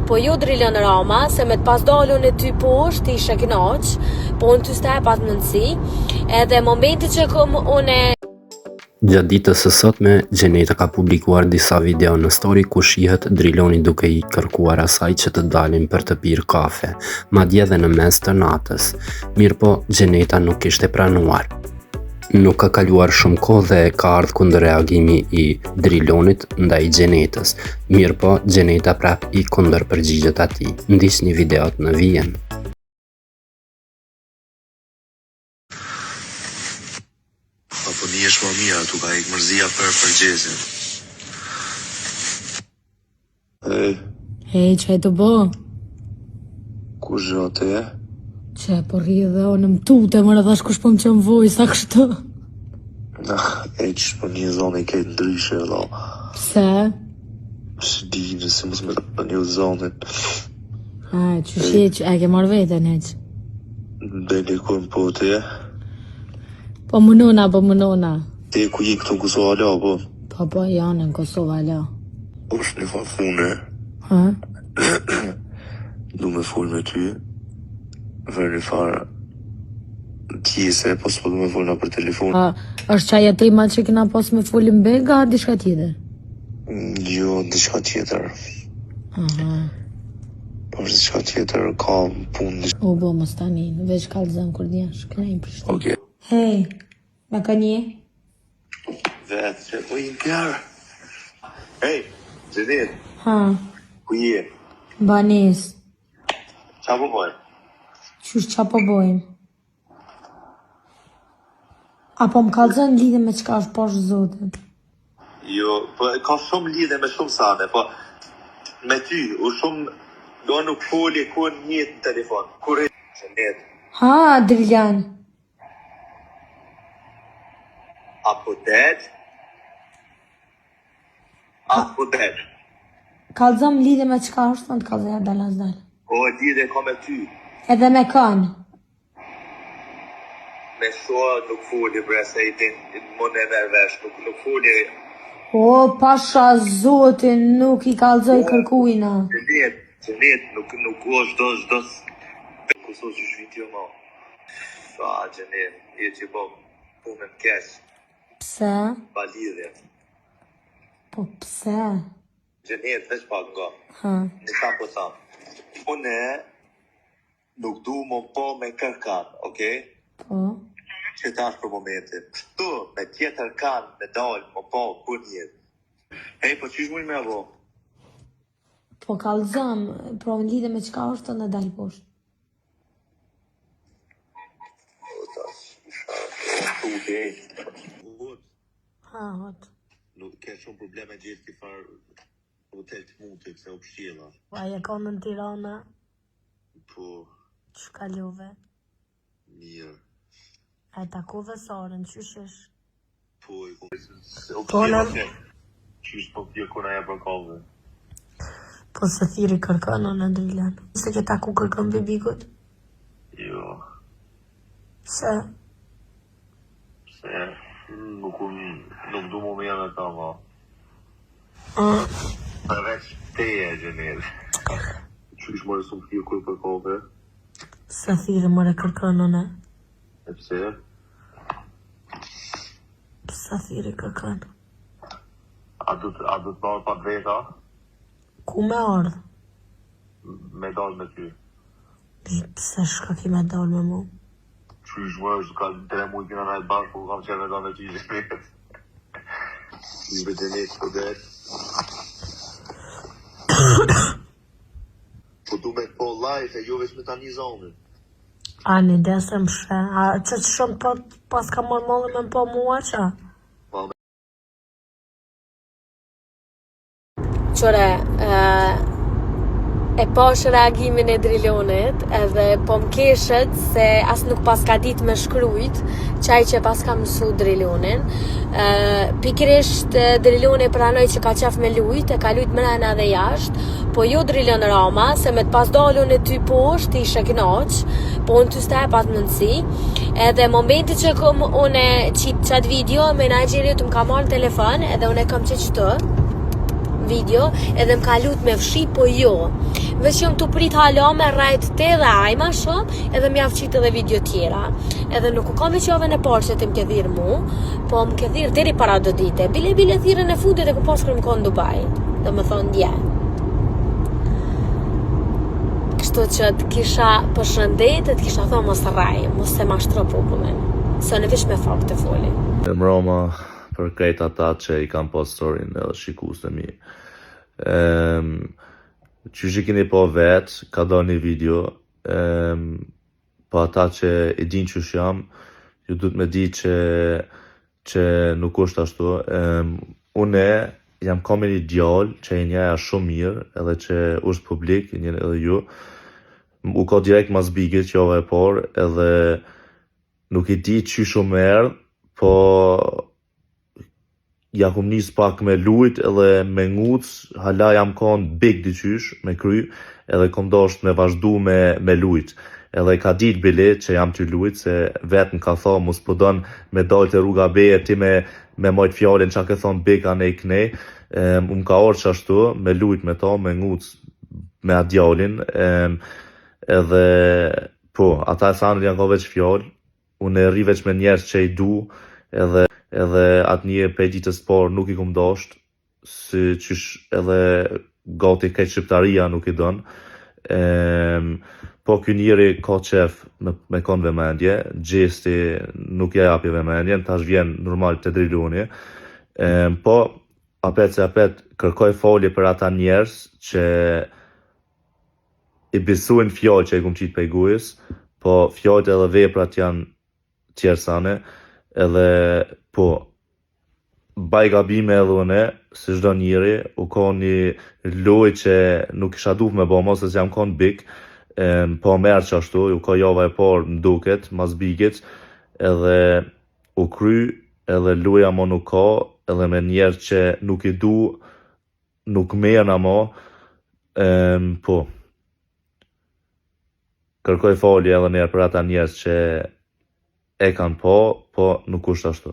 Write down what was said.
po jo drilën Rama, se me të pas dalun e ty poshtë ishe knaq, po unë ty s'ta e pat mundësi, edhe momenti që kom une. Gjatë ditës së sotme, Gjeneta ka publikuar disa video në story ku shihet driloni duke i kërkuar asaj që të dalin për të pirë kafe, madje edhe në mes të natës. Mirë po, Gjeneta nuk ishte pranuar. Nuk ka kaluar shumë kohë dhe ka ardhur kundër reagimi i drilonit ndaj Gjenetës. Mirë po, Gjeneta prap i kundër përgjigjet atij. Ndiqni videot në vijim. Po një është më mira, tu ka ikë mërzia për përgjezin. Hej, që e të bo? Ku zhote e? Që po rridhe dhe o në më tute, më rëdhash kush po më që më voj, sa kështë? E që po një zonë i kejtë ndryshe, do. Pse? Së di, nëse mësë me të një zonën. Që shi që e ke marrë vetën, heq? Beli ku më po të e? Po mënona. Te ku je këtu Kosovë, po? Po, janë në Kosovë, ala. Është një farë fune. Du me full me ty. Vërë një farë tjese, po s'po du me full nga për telefon. Është qaja të ima që kena pos me fullim bega, dishka tjetër? Jo, diçka tjetër. Po është diçka tjetër, ka punë. O, bo, më stani, veç kalëzën kur djash, këna i prishtë. Okej. Hej, me ka një? Vetë, që po i në pjarë. Hej, Gjenit, ku je? Banis. Qa po bojnë? Qysh qa po bojmë? Apo më kalëzën lidhe me qka është poshë zotën? Jo, po ka shumë lidhe me shumë sane, po me ty, u shumë do nuk folje ku njët në telefon. Kur e Gjenit? Driljan. Apo dead? Apo dead? Kalëzëm lidhe me qka është, në të kalëzëja dalas dalë. O, lidhe ka me ty. Edhe me kanë. Me shoa nuk folje, bre, se i din, më në nërvesh, nuk folje. O, pasha zotin, nuk i kalëzoj kërkujna. Gjenit, nuk o shdo. Kusoj që shviti jo ma. Gjenit, je që bo punën kesh. Pse? Pa lidhje. Po pse? Gjenit, veç pak nga. Në kam po tham. Une nuk du më po me kërkan, okej? Po? Që ta është për momentin. Kështu, me tjetër kan, me dalë, më po, kur njët. Hej, po qysh mujnë me avo? Po kalëzëm, pro në lidhe me qka është të në dalë poshtë. Hot. Nuk ke shumë probleme gjithë ki farë hotel të mutë, këse u pështjela. Po aje konë në Tirana? Po. Që kalove? Mirë. A e takove Sarën, qyshesh? Po, i konë se u pështjela ke. Qysh po pje kona e për kove. Po se thiri kërkano në Driljan. Se ke taku kërkën bebikut? Jo. Se? Nuk du më me janë ta, ma. Përveç teje, Gjenit. Qysh mërë së më thirë kuj për kove? Se thiri mërë kërkanën e? E pse? Se thiri kërkanë? A du të dalë pa dreta? Ku me ardhë? Me dalë me ty. Pse shka ki me dalë me mu? Qysh mërë, ka 3 mujë kina najtë bashkë, ku kam qenë me dalë me ty, Gjenit. Ibe Gjenit, po dhe. Po du me të po live, e jo veç me ta një zonë. A një desë më shë, a që shumë pas ka morë mollë me më po mua qa? Qore, e pash reagimin e Drilonit edhe po më keshet se as nuk pas ka dit me shkrujt qaj që pas ka mësu Drilonin. Pikrisht Driloni pranoj që ka qef me lujt, e ka lujt mrena dhe jasht, po jo Drilon Rama, se me të pas dalun e ty poshtë ishe knaq, po unë ty s'ta e pat mundësi. Edhe momenti që kom une qatë video me Nigeriut më ka marrë telefon edhe une kam që qëtë video edhe më ka lut me fshi, po jo. Veç jam të prit hala me rajt te dhe ajma shumë, edhe më javë qitë edhe video tjera. Edhe nuk u kam veç jove në parë që të më ke dhirë mu, po më ke dhirë deri para do dite. Bile thirën e fundit e ku pas kërë më konë Dubai. Dhe më thonë, dje. Kështu që të kisha përshëndet, të kisha thonë mos raj, mos se mashtro popullin. Se në vish me fakt të foli. E mroma për krejt ata që i kam pas storin edhe shikus të mi. Që që keni po vetë, ka do një video, po ata që i din që jam, ju du të me di që nuk është ashtu. Une jam kam një djallë që i njeja shumë mirë, edhe që është publik, i njën edhe ju. U ka direkt mas bigit që ove e por, edhe nuk i di që shumë erë, po ja kum nis pak me lujt edhe me nguc, hala jam konë big dyqysh me kry, edhe kom dosht me vazhdu me lujt. Edhe ka dit bile që jam të lujt, se vetën ka tha, mos pëdon me dojt e rruga beje, ti me mojt fjallin që ke thonë big anej knej, ka orë që ashtu, me lujt me ta, me nguc me adjallin, edhe po, ata e thanë janë ka veç fjall, unë e ri veç me njerës që i du, edhe atë një pej ditës parë nuk i kum dosht, si qysh edhe gati këtë shqiptaria nuk i don. Po ky njeri ka qef me konë vëmendje, gjesti nuk ja japi vëmendjen, tash vjen normal të driluni. Po apet kërkoj folje për ata njerës që i bisuin fjallë që i kum qitë pej gujës, po fjallët edhe veprat janë tjersane, edhe po baj gabime edhe une, si çdo njeri, u ka një loj që nuk isha duh me bo mos, se jam kon big, po merë që ashtu, u ka java e parë më duket, mas bigit, edhe u kry, edhe loja mo nuk ka, edhe me njerë që nuk i du, nuk merë na mo, po. Kërkoj falje edhe njerë për ata njerës që e kanë po nuk është ashtu.